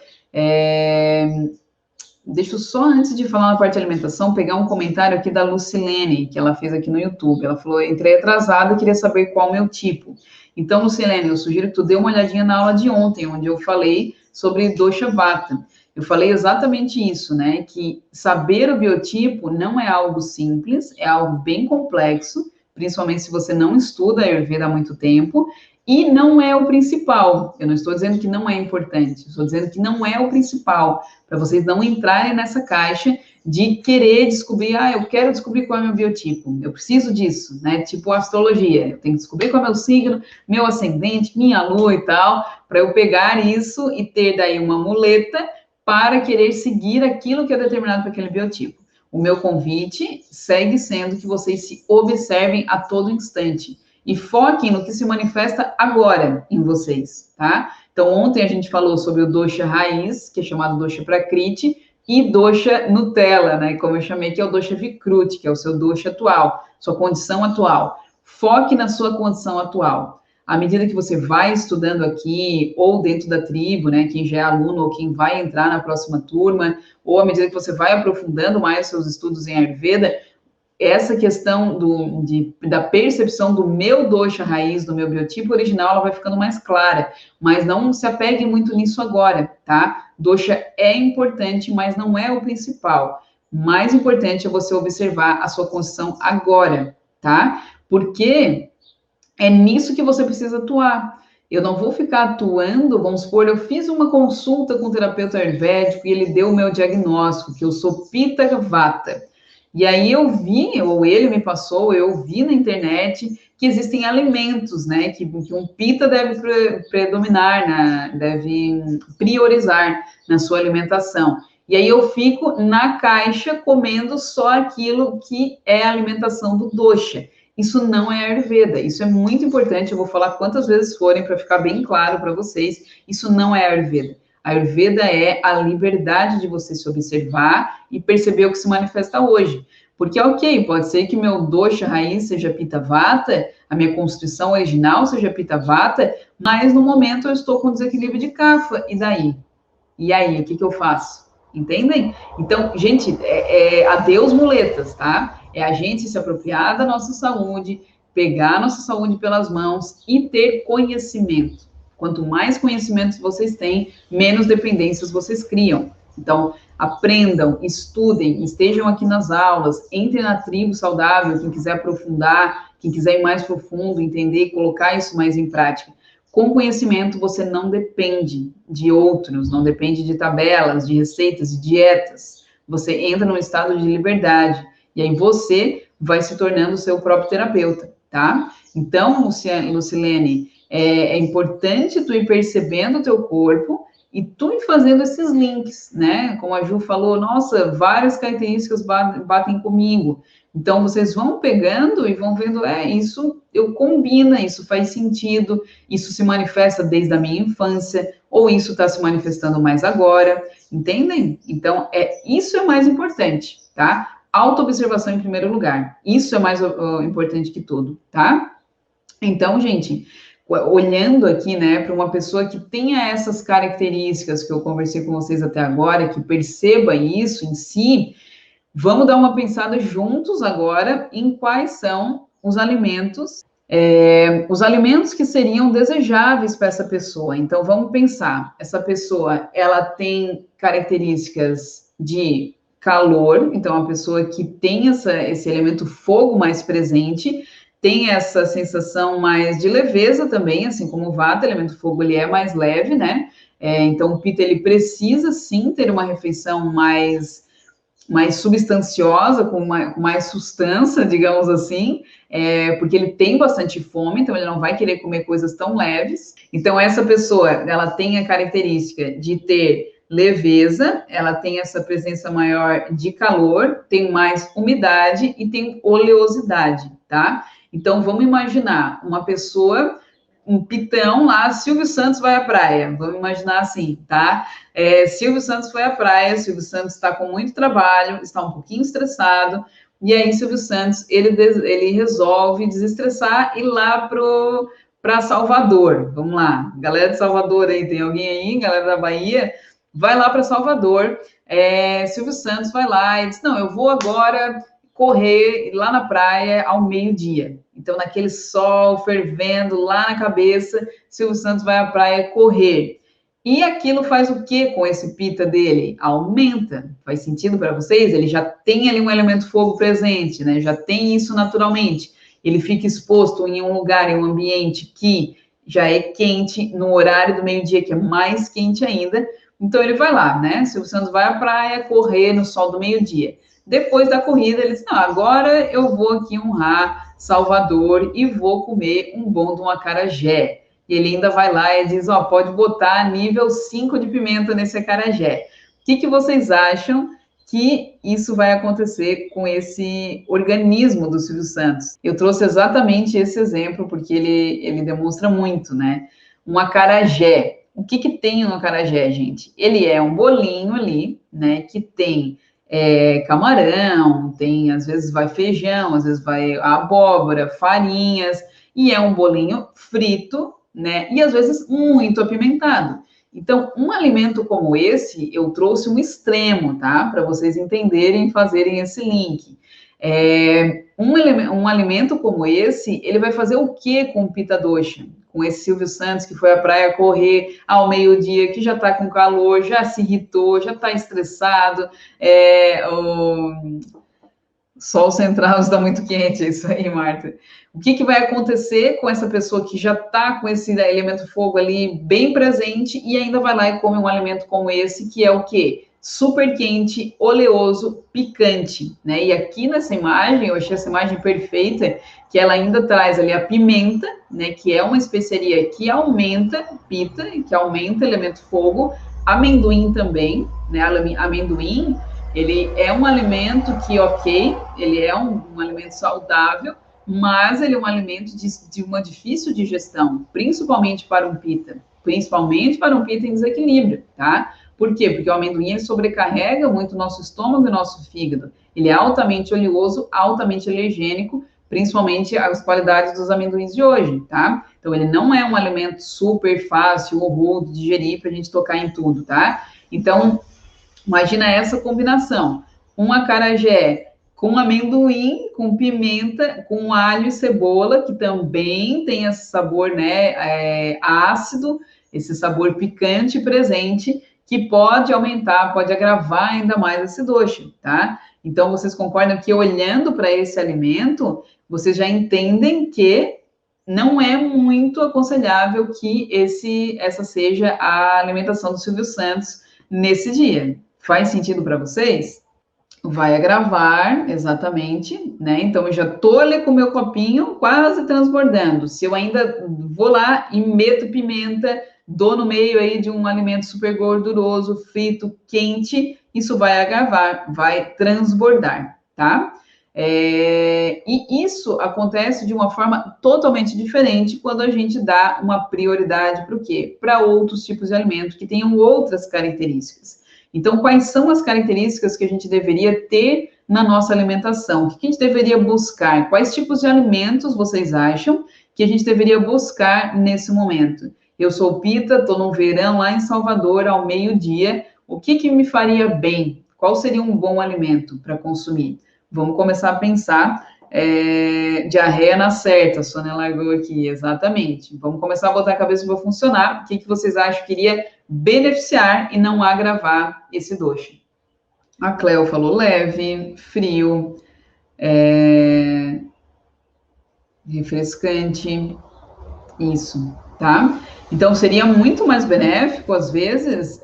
Deixa eu só, antes de falar na parte de alimentação, pegar um comentário aqui da Lucilene, que ela fez aqui no YouTube. Ela falou: entrei atrasada e queria saber qual é o meu tipo. Então, Lucilene, eu sugiro que tu dê uma olhadinha na aula de ontem, onde eu falei sobre dosha vata. Eu falei exatamente isso, né? Que saber o biotipo não é algo simples, é algo bem complexo, principalmente se você não estuda Ayurveda há muito tempo, e não é o principal. Eu não estou dizendo que não é importante, estou dizendo que não é o principal, para vocês não entrarem nessa caixa de querer descobrir, eu quero descobrir qual é o meu biotipo, eu preciso disso, né? Tipo astrologia, eu tenho que descobrir qual é o meu signo, meu ascendente, minha lua e tal, para eu pegar isso e ter daí uma muleta para querer seguir aquilo que é determinado para aquele biotipo. O meu convite segue sendo que vocês se observem a todo instante e foquem no que se manifesta agora em vocês, tá? Então, ontem a gente falou sobre o dosha raiz, que é chamado dosha prakriti, e dosha Nutella, né? Como eu chamei, que é o dosha vikruti, que é o seu dosha atual, sua condição atual. Foque na sua condição atual. À medida que você vai estudando aqui, ou dentro da tribo, né? Quem já é aluno ou quem vai entrar na próxima turma, ou à medida que você vai aprofundando mais seus estudos em Ayurveda, essa questão da percepção do meu dosha raiz, do meu biotipo original, ela vai ficando mais clara, mas não se apegue muito nisso agora, tá? Dosha é importante, mas não é o principal. Mais importante é você observar a sua condição agora, tá? Porque é nisso que você precisa atuar. Eu não vou ficar atuando, vamos supor, eu fiz uma consulta com o terapeuta ayurvédico e ele deu o meu diagnóstico, que eu sou Pitta Vata. E aí eu vi, ou ele me passou, eu vi na internet que existem alimentos, né, que um Pitta deve predominar, deve priorizar na sua alimentação. E aí eu fico na caixa comendo só aquilo que é a alimentação do dosha. Isso não é Ayurveda, isso é muito importante, eu vou falar quantas vezes forem para ficar bem claro para vocês, isso não é Ayurveda. Ayurveda é a liberdade de você se observar e perceber o que se manifesta hoje. Porque, ok, pode ser que meu dosha raiz seja Pitta Vata, a minha constituição original seja Pitta Vata, mas no momento eu estou com desequilíbrio de Kapha, e daí? E aí, o que eu faço? Entendem? Então, gente, adeus muletas, tá? É a gente se apropriar da nossa saúde, pegar a nossa saúde pelas mãos e ter conhecimento. Quanto mais conhecimentos vocês têm, menos dependências vocês criam. Então, aprendam, estudem, estejam aqui nas aulas, entrem na tribo saudável, quem quiser aprofundar, quem quiser ir mais profundo, entender e colocar isso mais em prática. Com conhecimento, você não depende de outros, não depende de tabelas, de receitas, de dietas. Você entra num estado de liberdade e aí você vai se tornando o seu próprio terapeuta, tá? Então, Lucilene, é importante tu ir percebendo o teu corpo e tu ir fazendo esses links, né? Como a Ju falou, nossa, várias características batem comigo. Então, vocês vão pegando e vão vendo, isso eu combina, isso faz sentido, isso se manifesta desde a minha infância, ou isso está se manifestando mais agora, entendem? Então, isso é mais importante, tá? Autoobservação em primeiro lugar. Isso é mais importante que tudo, tá? Então, gente, olhando aqui, né, para uma pessoa que tenha essas características que eu conversei com vocês até agora, que perceba isso em si, vamos dar uma pensada juntos agora em quais são os alimentos que seriam desejáveis para essa pessoa. Então, vamos pensar, essa pessoa, ela tem características de calor, então, a pessoa que tem esse elemento fogo mais presente, tem essa sensação mais de leveza também, assim como o Vata, elemento fogo, ele é mais leve, né? Então, o Pitta, ele precisa, sim, ter uma refeição mais substanciosa, com mais sustância, digamos assim, porque ele tem bastante fome, então ele não vai querer comer coisas tão leves. Então, essa pessoa, ela tem a característica de ter leveza, ela tem essa presença maior de calor, tem mais umidade e tem oleosidade, tá? Então, vamos imaginar uma pessoa, um pitão lá, Silvio Santos vai à praia, vamos imaginar assim, tá? Silvio Santos foi à praia, Silvio Santos está com muito trabalho, está um pouquinho estressado, e aí Silvio Santos, ele resolve desestressar e ir lá para Salvador, vamos lá, galera de Salvador aí, tem alguém aí, galera da Bahia, vai lá para Salvador, Silvio Santos vai lá e diz, não, eu vou agora correr lá na praia ao meio-dia. Então, naquele sol fervendo lá na cabeça, Silvio Santos vai à praia correr. E aquilo faz o que com esse Pitta dele? Aumenta. Faz sentido para vocês? Ele já tem ali um elemento fogo presente, né? Já tem isso naturalmente. Ele fica exposto em um lugar, em um ambiente que já é quente, no horário do meio-dia, que é mais quente ainda. Então, ele vai lá, né? Silvio Santos vai à praia correr no sol do meio-dia. Depois da corrida, ele disse, não, agora eu vou aqui honrar Salvador e vou comer um bom de um acarajé. E ele ainda vai lá e diz, pode botar nível 5 de pimenta nesse acarajé. O que vocês acham que isso vai acontecer com esse organismo do Silvio Santos? Eu trouxe exatamente esse exemplo porque ele demonstra muito, né? Um acarajé. O que tem no acarajé, gente? Ele é um bolinho ali, né, que tem camarão, tem, às vezes vai feijão, às vezes vai abóbora, farinhas, e é um bolinho frito, né? E às vezes muito apimentado. Então, um alimento como esse, eu trouxe um extremo, tá? Para vocês entenderem e fazerem esse link. Um alimento como esse, ele vai fazer o que com o Pitta Dosha? Com esse Silvio Santos que foi à praia correr ao meio-dia, que já está com calor, já se irritou, já está estressado, Sol central está muito quente, é isso aí, Marta. O que, que vai acontecer com essa pessoa que já está com esse elemento fogo ali bem presente e ainda vai lá e come um alimento como esse, que é o quê? Super quente, oleoso, picante, né? E aqui nessa imagem, eu achei essa imagem perfeita, que ela ainda traz ali a pimenta, né? Que é uma especiaria que aumenta pita, que aumenta elemento fogo, amendoim também, né? Amendoim, ele é um alimento que, ok, ele é um alimento saudável, mas ele é um alimento de uma difícil digestão, principalmente para um pita em desequilíbrio, tá? Por quê? Porque o amendoim ele sobrecarrega muito o nosso estômago e o nosso fígado. Ele é altamente oleoso, altamente alergênico, principalmente as qualidades dos amendoins de hoje, tá? Então, ele não é um alimento super fácil ou rude de digerir para a gente tocar em tudo, tá? Então, imagina essa combinação: um acarajé com amendoim, com pimenta, com alho e cebola, que também tem esse sabor, né, ácido, esse sabor picante presente, que pode aumentar, pode agravar ainda mais esse doce, tá? Então, vocês concordam que olhando para esse alimento, vocês já entendem que não é muito aconselhável que essa seja a alimentação do Silvio Santos nesse dia. Faz sentido para vocês? Vai agravar, exatamente, né? Então, eu já tô ali com o meu copinho quase transbordando. Se eu ainda vou lá e meto pimenta, dou no meio aí de um alimento super gorduroso, frito, quente, isso vai agravar, vai transbordar, tá? E isso acontece de uma forma totalmente diferente quando a gente dá uma prioridade para o quê? Para outros tipos de alimento que tenham outras características. Então, quais são as características que a gente deveria ter na nossa alimentação? O que a gente deveria buscar? Quais tipos de alimentos vocês acham que a gente deveria buscar nesse momento? Eu sou Pita, estou no verão lá em Salvador, ao meio-dia. O que me faria bem? Qual seria um bom alimento para consumir? Vamos começar a pensar. Diarreia na certa, a Sônia largou aqui, exatamente. Vamos começar a botar a cabeça para funcionar. O que vocês acham que iria beneficiar e não agravar esse doce? A Cleo falou leve, frio, refrescante, isso, tá? Então, seria muito mais benéfico, às vezes,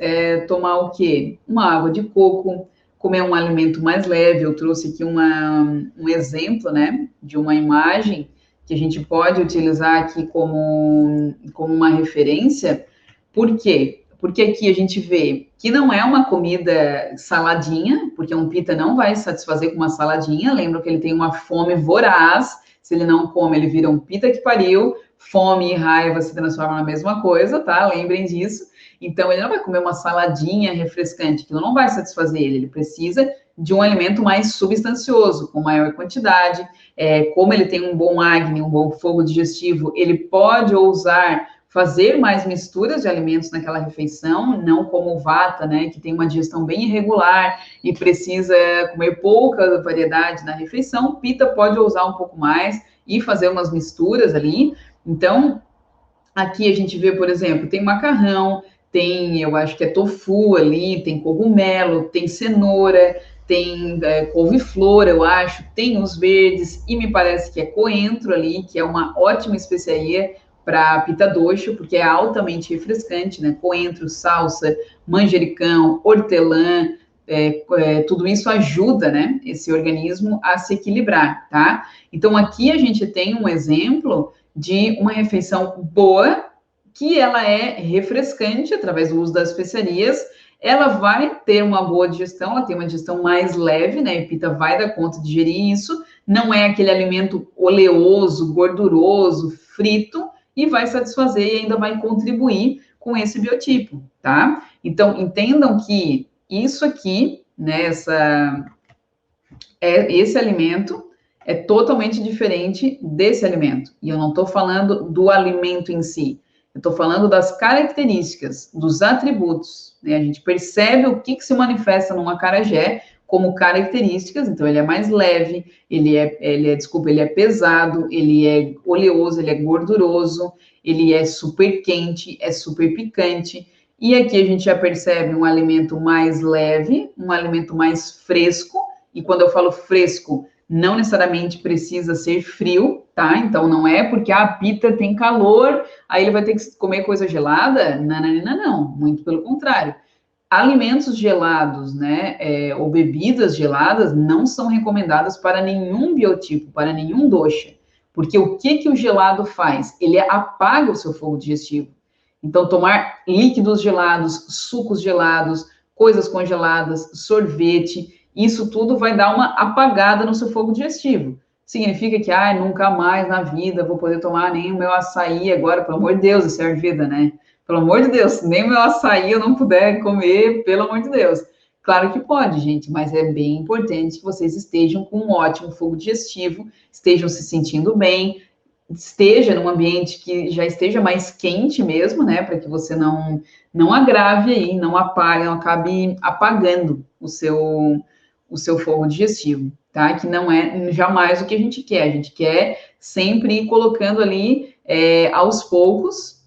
tomar o quê? Uma água de coco, comer um alimento mais leve. Eu trouxe aqui um exemplo, né, de uma imagem que a gente pode utilizar aqui como uma referência. Por quê? Porque aqui a gente vê que não é uma comida saladinha, porque um pita não vai satisfazer com uma saladinha. Lembra que ele tem uma fome voraz. Se ele não come, ele vira um pita que pariu. Fome e raiva se transformam na mesma coisa, tá? Lembrem disso. Então, ele não vai comer uma saladinha refrescante, aquilo não vai satisfazer ele. Ele precisa de um alimento mais substancioso, com maior quantidade. Como ele tem um bom acne, um bom fogo digestivo, ele pode ousar fazer mais misturas de alimentos naquela refeição, não como o Vata, né, que tem uma digestão bem irregular e precisa comer pouca variedade na refeição. Pita pode ousar um pouco mais e fazer umas misturas ali. Então, aqui a gente vê, por exemplo, tem macarrão, tem, eu acho que é tofu ali, tem cogumelo, tem cenoura, tem couve-flor, eu acho, tem os verdes, e me parece que é coentro ali, que é uma ótima especiaria para pita doce, porque é altamente refrescante, né? Coentro, salsa, manjericão, hortelã, tudo isso ajuda, né, esse organismo a se equilibrar, tá? Então, aqui a gente tem um exemplo de uma refeição boa, que ela é refrescante através do uso das especiarias. Ela vai ter uma boa digestão, ela tem uma digestão mais leve, né? A pita vai dar conta de digerir isso. Não é aquele alimento oleoso, gorduroso, frito, e vai satisfazer e ainda vai contribuir com esse biotipo, tá? Então, entendam que isso aqui, né, esse alimento é totalmente diferente desse alimento. E eu não estou falando do alimento em si, eu estou falando das características, dos atributos, né? A gente percebe o que se manifesta num acarajé como características. Então, ele é mais leve, ele é pesado, ele é oleoso, ele é gorduroso, ele é super quente, é super picante. E aqui a gente já percebe um alimento mais leve, um alimento mais fresco. E quando eu falo fresco, não necessariamente precisa ser frio, tá? Então, não é porque a pita tem calor, aí ele vai ter que comer coisa gelada? Não, não, não, não. Muito pelo contrário. Alimentos gelados, né, ou bebidas geladas não são recomendadas para nenhum biotipo, para nenhum dosha. Porque o que que o gelado faz? Ele apaga o seu fogo digestivo. Então, tomar líquidos gelados, sucos gelados, coisas congeladas, sorvete, isso tudo vai dar uma apagada no seu fogo digestivo. Significa que, nunca mais na vida vou poder tomar nem o meu açaí agora, pelo amor de Deus, isso é Ayurveda, né? Pelo amor de Deus, nem o meu açaí eu não puder comer, pelo amor de Deus. Claro que pode, gente, mas é bem importante que vocês estejam com um ótimo fogo digestivo, estejam se sentindo bem, esteja num ambiente que já esteja mais quente mesmo, né, para que você não agrave aí, não apague, não acabe apagando o seu fogo digestivo, tá? Que não é jamais o que a gente quer. A gente quer sempre ir colocando ali aos poucos.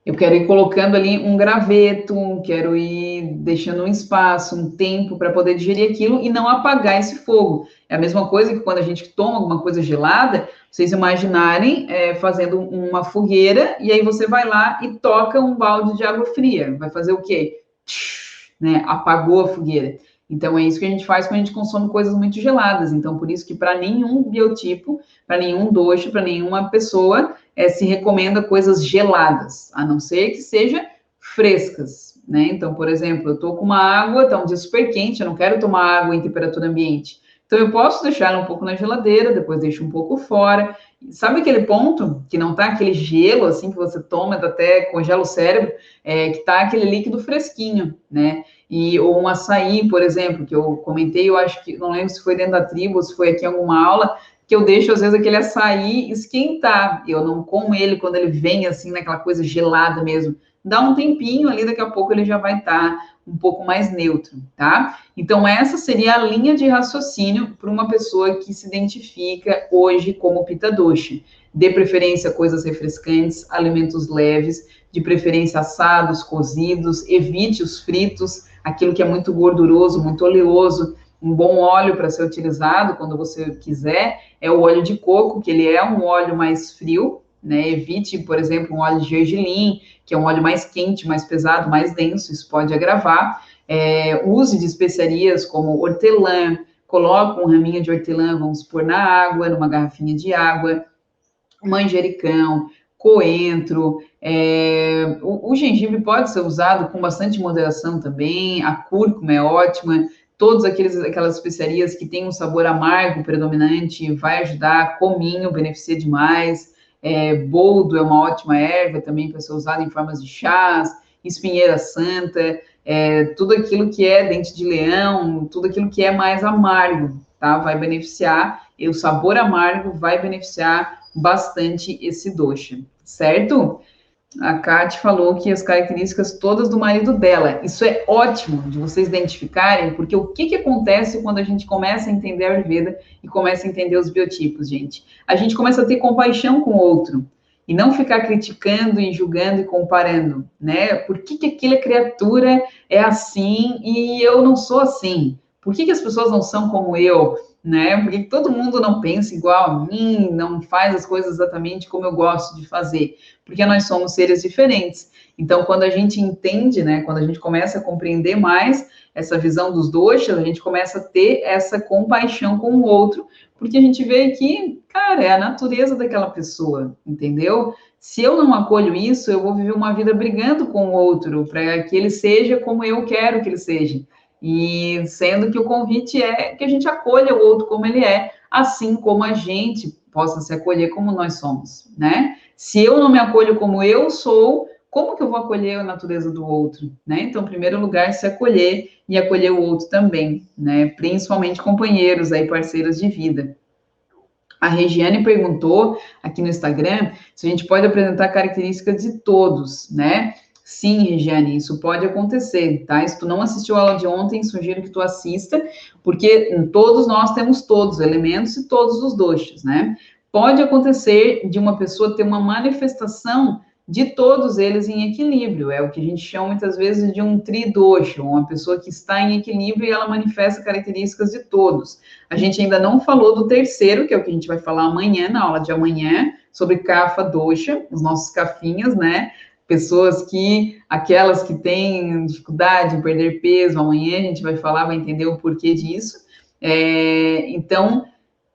Eu quero ir colocando ali um graveto, quero ir deixando um espaço, um tempo para poder digerir aquilo e não apagar esse fogo. É a mesma coisa que quando a gente toma alguma coisa gelada, vocês imaginarem fazendo uma fogueira e aí você vai lá e toca um balde de água fria. Vai fazer o quê? Né? Apagou a fogueira. Então é isso que a gente faz quando a gente consome coisas muito geladas. Então por isso que para nenhum biotipo, para nenhum dosha, para nenhuma pessoa se recomenda coisas geladas, a não ser que seja frescas, né? Então, por exemplo, eu tô com uma água, tá um dia super quente, eu não quero tomar água em temperatura ambiente. Então, eu posso deixar ela um pouco na geladeira, depois deixo um pouco fora. Sabe aquele ponto que não tá aquele gelo, assim, que você toma, até congela o cérebro, que tá aquele líquido fresquinho, né? Ou um açaí, por exemplo, que eu comentei, eu acho que, não lembro se foi dentro da tribo, ou se foi aqui em alguma aula, que eu deixo, às vezes, aquele açaí esquentar. Eu não como ele quando ele vem, assim, naquela coisa gelada mesmo. Dá um tempinho ali, daqui a pouco ele já vai estar um pouco mais neutro, tá? Então, essa seria a linha de raciocínio para uma pessoa que se identifica hoje como Pitta Dosha. Dê preferência a coisas refrescantes, alimentos leves, de preferência assados, cozidos, evite os fritos, aquilo que é muito gorduroso, muito oleoso. Um bom óleo para ser utilizado quando você quiser é o óleo de coco, que ele é um óleo mais frio, né? Evite, por exemplo, um óleo de gergelim, que é um óleo mais quente, mais pesado, mais denso, isso pode agravar. Use de especiarias como hortelã, coloque um raminho de hortelã, vamos pôr na água, numa garrafinha de água, manjericão, coentro, o gengibre pode ser usado com bastante moderação também, a cúrcuma é ótima, todas aquelas especiarias que têm um sabor amargo predominante, vai ajudar, cominho beneficia demais, boldo é uma ótima erva também para ser usada em formas de chás, espinheira santa, tudo aquilo que é dente de leão, tudo aquilo que é mais amargo, tá? Vai beneficiar, e o sabor amargo vai beneficiar bastante esse dosha, certo? A Kate falou que as características todas do marido dela. Isso é ótimo de vocês identificarem, porque o que acontece quando a gente começa a entender a Ayurveda e começa a entender os biotipos, gente? A gente começa a ter compaixão com o outro e não ficar criticando e julgando e comparando, né? Por que aquela criatura é assim e eu não sou assim? Por que as pessoas não são como eu? Né? Por que todo mundo não pensa igual a mim, não faz as coisas exatamente como eu gosto de fazer? Porque nós somos seres diferentes. Então, quando a gente entende, né, quando a gente começa a compreender mais essa visão dos doshas, a gente começa a ter essa compaixão com o outro, porque a gente vê que, cara, é a natureza daquela pessoa, entendeu? Se eu não acolho isso, eu vou viver uma vida brigando com o outro para que ele seja como eu quero que ele seja. E sendo que o convite é que a gente acolha o outro como ele é, assim como a gente possa se acolher como nós somos, né? Se eu não me acolho como eu sou, como que eu vou acolher a natureza do outro, né? Então, em primeiro lugar, se acolher e acolher o outro também, né? Principalmente companheiros aí, parceiros de vida. A Regiane perguntou aqui no Instagram se a gente pode apresentar características de todos, né? Sim, Regiane, isso pode acontecer, tá? Se tu não assistiu a aula de ontem, sugiro que tu assista, porque todos nós temos todos os elementos e todos os doshas, né? Pode acontecer de uma pessoa ter uma manifestação de todos eles em equilíbrio. É o que a gente chama muitas vezes de um tridosha, uma pessoa que está em equilíbrio e ela manifesta características de todos. A gente ainda não falou do terceiro, que é o que a gente vai falar amanhã, na aula de amanhã, sobre kapha dosha, os nossos cafinhas, né? Pessoas que, aquelas que têm dificuldade em perder peso, amanhã a gente vai falar, vai entender o porquê disso. Então,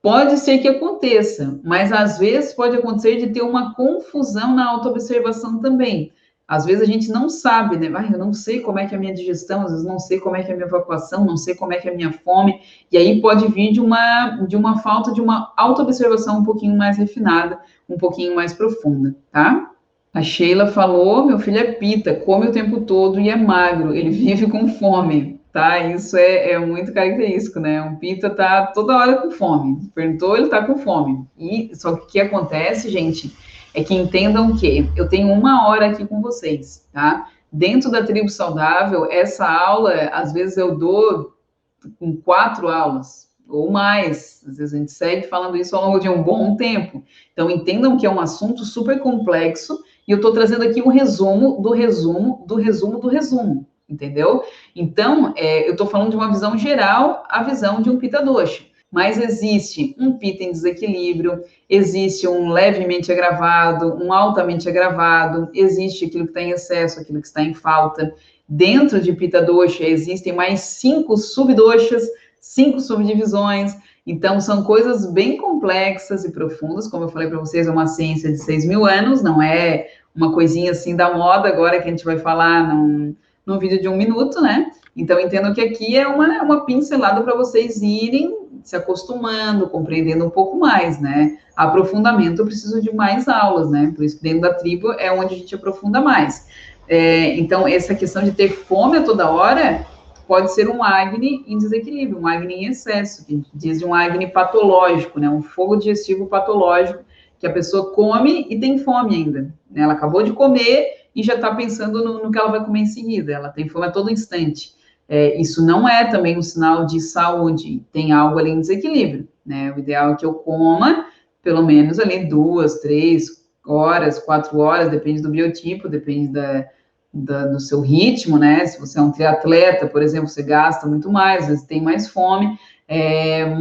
pode ser que aconteça, mas às vezes pode acontecer de ter uma confusão na autoobservação também. Às vezes a gente não sabe, né? Eu não sei como é que é a minha digestão, às vezes não sei como é que é a minha evacuação, não sei como é que é a minha fome, e aí pode vir de uma falta de uma autoobservação um pouquinho mais refinada, um pouquinho mais profunda, tá? A Sheila falou, meu filho é pita, come o tempo todo e é magro, ele vive com fome, tá? Isso é muito característico, né? Um pita tá toda hora com fome. Perguntou, ele tá com fome. E só que o que acontece, gente, é que entendam que eu tenho 1 hora aqui com vocês, tá? Dentro da tribo saudável, essa aula, às vezes eu dou com 4 aulas ou mais. Às vezes a gente segue falando isso ao longo de um bom tempo. Então, entendam que é um assunto super complexo e eu estou trazendo aqui um resumo do resumo do resumo do resumo, entendeu? Então, eu estou falando de uma visão geral, a visão de um Pitta Dosha. Mas existe um Pitta em desequilíbrio, existe um levemente agravado, um altamente agravado, existe aquilo que está em excesso, aquilo que está em falta. Dentro de Pitta Dosha existem mais 5 subdoshas, 5 subdivisões. Então, são coisas bem complexas e profundas. Como eu falei para vocês, é uma ciência de 6.000 anos, não é uma coisinha assim da moda agora que a gente vai falar num vídeo de 1 minuto, né? Então, entendo que aqui é uma pincelada para vocês irem se acostumando, compreendendo um pouco mais, né? Aprofundamento, eu preciso de mais aulas, né? Por isso que dentro da tribo é onde a gente aprofunda mais. Então, essa questão de ter fome a toda hora pode ser um Agni em desequilíbrio, um Agni em excesso, que a gente diz de um Agni patológico, né? Um fogo digestivo patológico, que a pessoa come e tem fome ainda, né? Ela acabou de comer e já está pensando no que ela vai comer em seguida, ela tem fome a todo instante. Isso não é também um sinal de saúde, tem algo ali em desequilíbrio, né? O ideal é que eu coma pelo menos ali 2, 3 horas, 4 horas, depende do biotipo, depende do seu ritmo, né? Se você é um triatleta, por exemplo, você gasta muito mais, às vezes tem mais fome,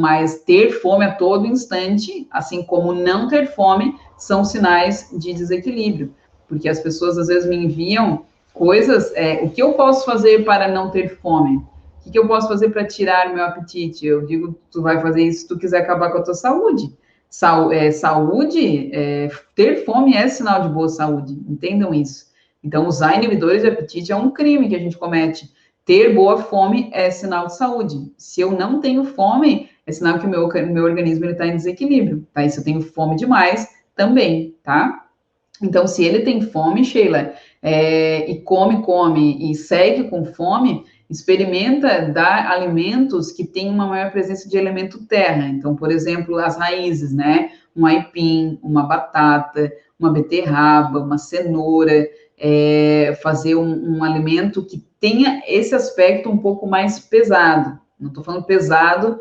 mas ter fome a todo instante, assim como não ter fome, são sinais de desequilíbrio, porque as pessoas às vezes me enviam coisas, o que eu posso fazer para não ter fome? O que eu posso fazer para tirar meu apetite? Eu digo, tu vai fazer isso se tu quiser acabar com a tua saúde. Saúde, ter fome é sinal de boa saúde, entendam isso. Então, usar inibidores de apetite é um crime que a gente comete. Ter boa fome é sinal de saúde. Se eu não tenho fome, é sinal que o meu organismo está em desequilíbrio, tá? E se eu tenho fome demais, também, tá? Então, se ele tem fome, Sheila, e come e segue com fome, experimenta dar alimentos que têm uma maior presença de elemento terra. Então, por exemplo, as raízes, né? Um aipim, uma batata, uma beterraba, uma cenoura, fazer um alimento que tenha esse aspecto um pouco mais pesado. Não estou falando pesado,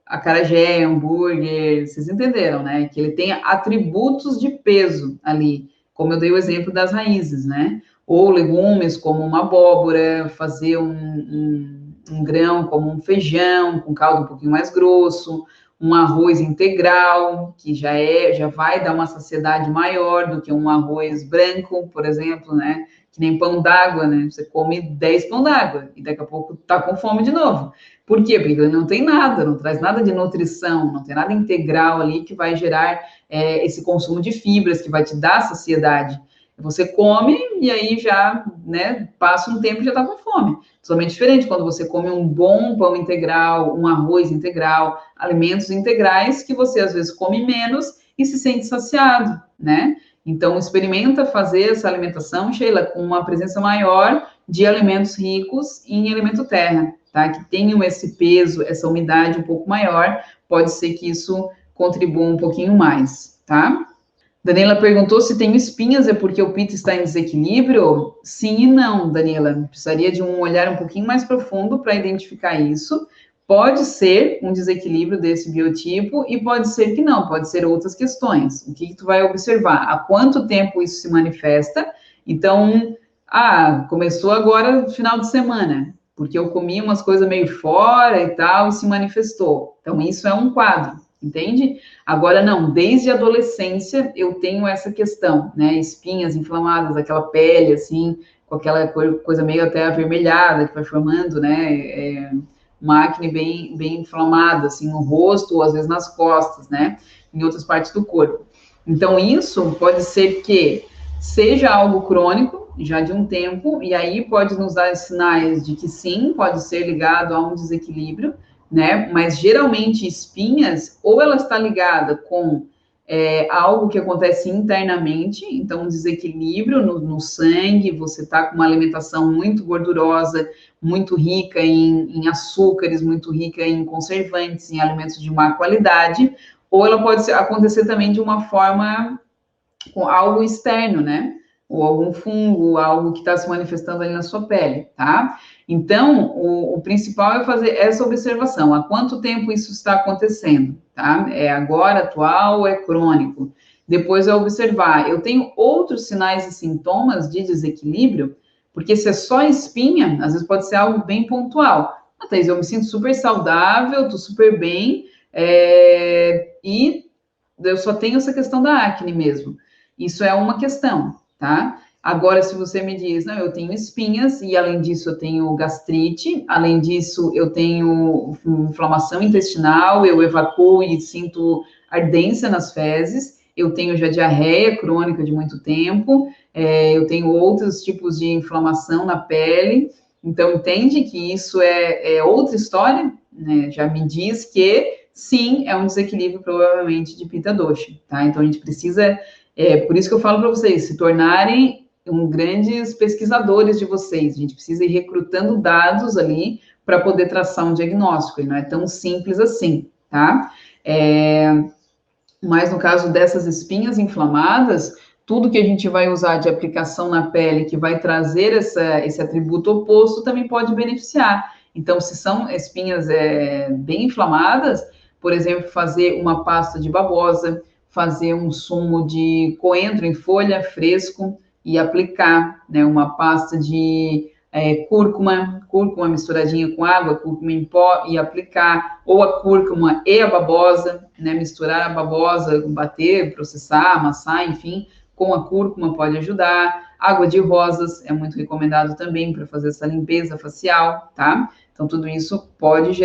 acarajé, hambúrguer, vocês entenderam, né? Que ele tenha atributos de peso ali, como eu dei o exemplo das raízes, né? Ou legumes como uma abóbora, fazer um grão como um feijão, com caldo um pouquinho mais grosso, um arroz integral, que já vai dar uma saciedade maior do que um arroz branco, por exemplo, né? Que nem pão d'água, né? Você come 10 pão d'água e daqui a pouco tá com fome de novo. Por quê? Porque não tem nada, não traz nada de nutrição, não tem nada integral ali que vai gerar esse consumo de fibras, que vai te dar saciedade. Você come e aí já, né, passa um tempo e já está com fome. Totalmente diferente quando você come um bom pão integral, um arroz integral, alimentos integrais que você às vezes come menos e se sente saciado, né? Então, experimenta fazer essa alimentação, Sheila, com uma presença maior de alimentos ricos em elemento terra, tá? Que tenham esse peso, essa umidade um pouco maior, pode ser que isso contribua um pouquinho mais, tá? Daniela perguntou se tem espinhas, é porque o Pitta está em desequilíbrio? Sim e não, Daniela. Precisaria de um olhar um pouquinho mais profundo para identificar isso. pode ser um desequilíbrio desse biotipo e pode ser que não, pode ser outras questões. O que tu vai observar? Há quanto tempo isso se manifesta? Então, começou agora no final de semana, porque eu comi umas coisas meio fora e tal, e se manifestou. Então, isso é um quadro, entende? Agora, não, desde a adolescência eu tenho essa questão, né? Espinhas inflamadas, aquela pele, assim, com aquela coisa meio até avermelhada que vai formando, né? Uma acne bem inflamada, assim, no rosto ou às vezes nas costas, né? Em outras partes do corpo. Então, isso pode ser que seja algo crônico, já de um tempo, e aí pode nos dar sinais de que sim, pode ser ligado a um desequilíbrio, né? Mas geralmente espinhas, ou ela está ligada com algo que acontece internamente, então um desequilíbrio no sangue, você está com uma alimentação muito gordurosa, muito rica em açúcares, muito rica em conservantes, em alimentos de má qualidade, ou ela pode acontecer também de uma forma com algo externo, né? Ou algum fungo, algo que está se manifestando ali na sua pele, tá? Então, o principal é fazer essa observação. Há quanto tempo isso está acontecendo, tá? É agora, atual ou é crônico? Depois é observar. Eu tenho outros sinais e sintomas de desequilíbrio, porque se é só espinha, às vezes pode ser algo bem pontual. Thaís, eu me sinto super saudável, tô super bem, e eu só tenho essa questão da acne mesmo. Isso é uma questão, tá? Agora, se você me diz, não, eu tenho espinhas e além disso eu tenho gastrite, além disso eu tenho inflamação intestinal, eu evacuo e sinto ardência nas fezes, eu tenho já diarreia crônica de muito tempo, eu tenho outros tipos de inflamação na pele, então entende que isso é outra história, né? Já me diz que sim, é um desequilíbrio provavelmente de Pitta Dosha, tá? Então a gente precisa por isso que eu falo para vocês, se tornarem grandes pesquisadores de vocês. A gente precisa ir recrutando dados ali para poder traçar um diagnóstico, e não é tão simples assim, tá? Mas no caso dessas espinhas inflamadas, tudo que a gente vai usar de aplicação na pele que vai trazer esse atributo oposto também pode beneficiar. Então, se são espinhas bem inflamadas, por exemplo, fazer uma pasta de babosa, fazer um sumo de coentro em folha fresco e aplicar, né, uma pasta de cúrcuma misturadinha com água, cúrcuma em pó e aplicar, ou a cúrcuma e a babosa, né, misturar a babosa, bater, processar, amassar, enfim, com a cúrcuma pode ajudar. Água de rosas é muito recomendado também para fazer essa limpeza facial, tá? Então, tudo isso pode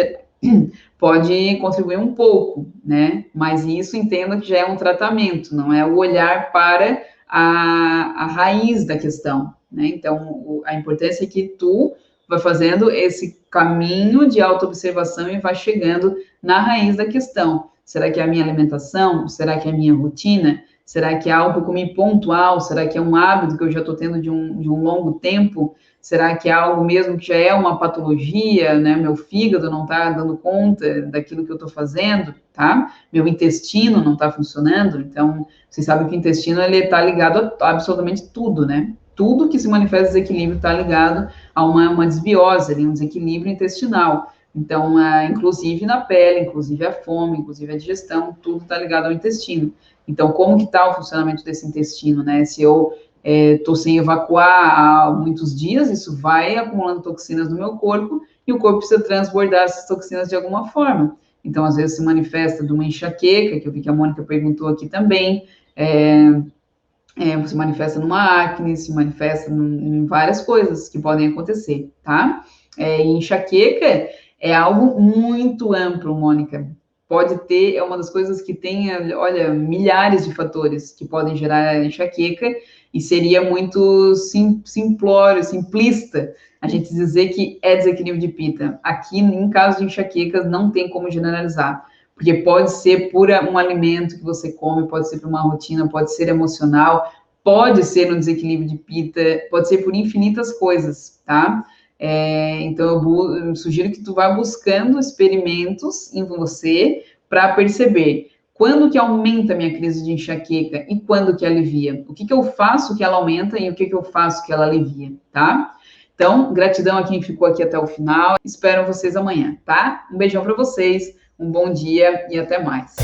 contribuir um pouco, né? Mas isso entenda que já é um tratamento, não é o olhar para a raiz da questão, né? Então, a importância é que tu vai fazendo esse caminho de autoobservação e vai chegando na raiz da questão. Será que é a minha alimentação? Será que é a minha rotina? Será que é algo que eu comi pontual? Será que é um hábito que eu já estou tendo de um longo tempo? Será que é algo mesmo que já é uma patologia, né? Meu fígado não está dando conta daquilo que eu estou fazendo, tá? Meu intestino não está funcionando. Então, vocês sabem que o intestino ele está ligado a absolutamente tudo, né? Tudo que se manifesta desequilíbrio está ligado a uma desbiose, um desequilíbrio intestinal. Então, inclusive na pele, inclusive a fome, inclusive a digestão, tudo está ligado ao intestino. Então, como que está o funcionamento desse intestino, né? Se eu estou sem evacuar há muitos dias, isso vai acumulando toxinas no meu corpo e o corpo precisa transbordar essas toxinas de alguma forma. Então, às vezes se manifesta de uma enxaqueca, que eu vi que a Mônica perguntou aqui também, se manifesta numa acne, se manifesta em várias coisas que podem acontecer, tá? E enxaqueca é algo muito amplo, Mônica. Pode ter, é uma das coisas que tem, olha, milhares de fatores que podem gerar enxaqueca, e seria muito simplório, simplista a gente dizer que é desequilíbrio de Pitta. Aqui, em caso de enxaquecas, não tem como generalizar, porque pode ser por um alimento que você come, pode ser por uma rotina, pode ser emocional, pode ser um desequilíbrio de Pitta, pode ser por infinitas coisas, tá? Então, eu sugiro que tu vá buscando experimentos em você para perceber quando que aumenta a minha crise de enxaqueca e quando que alivia. O que que eu faço que ela aumenta e o que que eu faço que ela alivia, tá? Então, gratidão a quem ficou aqui até o final. Espero vocês amanhã, tá? Um beijão para vocês, um bom dia e até mais.